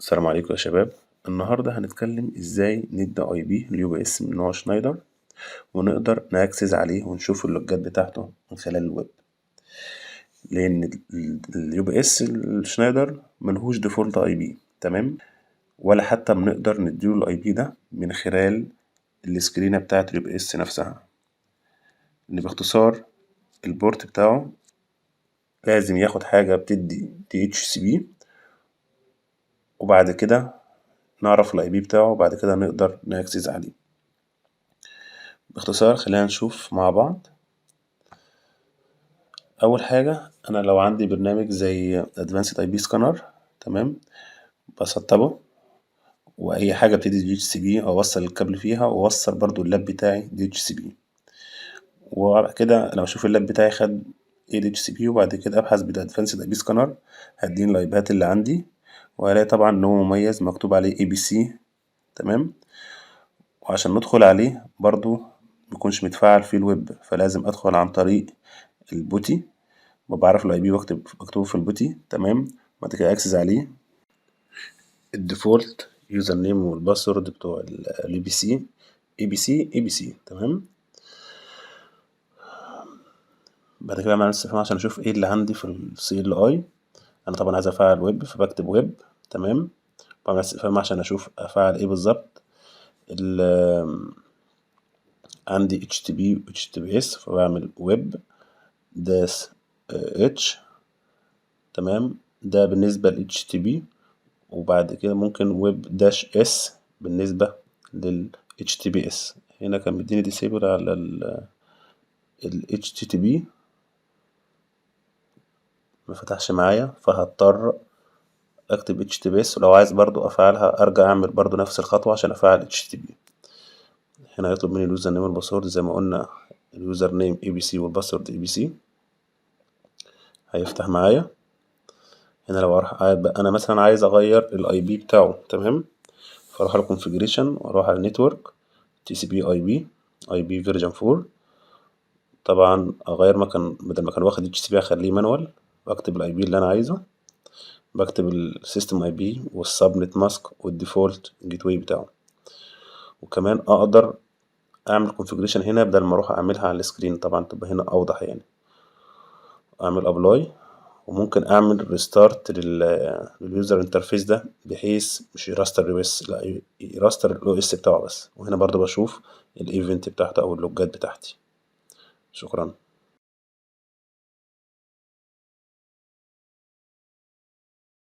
السلام عليكم يا شباب. النهاردة هنتكلم ازاي ندي اي بي اليو بي اس من نوع شنايدر ونقدر ناكسس عليه ونشوف اللوجات بتاعته من خلال الويب، لان اليو بي اس الشنايدر ملهوش ديفولت اي بي، تمام؟ ولا حتى بنقدر نديله الاي بي ده من خلال السكرينة بتاعت اليو بي اس نفسها. ان باختصار البورت بتاعه لازم ياخد حاجة بتدي دي اتش سي بي، وبعد كده نعرف الاي بي بتاعه وبعد كده نقدر ناكسس عليه. باختصار خلينا نشوف مع بعض. اول حاجة انا لو عندي برنامج زي Advanced IP Scanner، تمام، بسطبه واي حاجة بتدي دي اتش سي بي اوصل الكابل فيها واوصل برضو اللاب بتاعي دي اتش سي بي، وبعد كده لما اشوف اللاب بتاعي خد ايه دي اتش سي بي وبعد كده ابحث بالادفانسد اي بي سكانر هدين اللايبات اللي عندي، وهلاقي طبعا ان هو مميز مكتوب عليه اي بي سي، تمام. وعشان ندخل عليه برضو ميكونش متفاعل فيه الويب، فلازم ادخل عن طريق البوتي، وبعرف الاي بي بكتبه في البوتي، تمام. بعد كده اكسس عليه الديفولت يوزر نيم والباسورد بتوع الاي بي سي اي بي سي، تمام. بعد كده بعمل استفهام عشان اشوف ايه اللي عندي في السي ال اي. انا طبعا عايز افعل ويب فبكتب ويب، تمام. بعمل استفهام عشان اشوف افعل ايه بالظبط. عندي HTTP و HTTPS فبعمل ويب داس اتش، تمام. ده بالنسبة ل HTTP، وبعد كده ممكن ويب داش اس بالنسبة لل HTTPS. هنا كان مديني ديسيبل على ال HTTP ما فتحش معايا، فهضطر اكتب HTTPS، ولو عايز برضو افعلها ارجع اعمل برضو نفس الخطوة عشان افعل HTTP. هنا هيطلب مني اليوزر نيم والباسورد زي ما قلنا، اليوزر نيم اي بي سي والباسورد اي بي سي. هيفتح معايا. هنا لو انا مثلا عايز اغير الاي بي بتاعه، تمام، فاروح على configuration واروح على network TCP/IP فيرجن 4. طبعا اغير مكان، بدل ما كان واخد اتش سي بي اخليه مانوال، واكتب الاي بي اللي انا عايزه، بكتب السيستم اي بي والسبنت ماسك والديفولت جيت واي بتاعه. وكمان اقدر اعمل configuration هنا بدل ما اروح اعملها على السكرين، طبعا تبقى هنا اوضح يعني. اعمل ابلاي، وممكن اعمل ريستارت لليوزر انترفيس ده بحيث مش يراستر بس، لا يراستر الاو اس بتاعه بس. وهنا برضو بشوف الايفنت بتاعته او اللوجات بتاعتي. شكرا.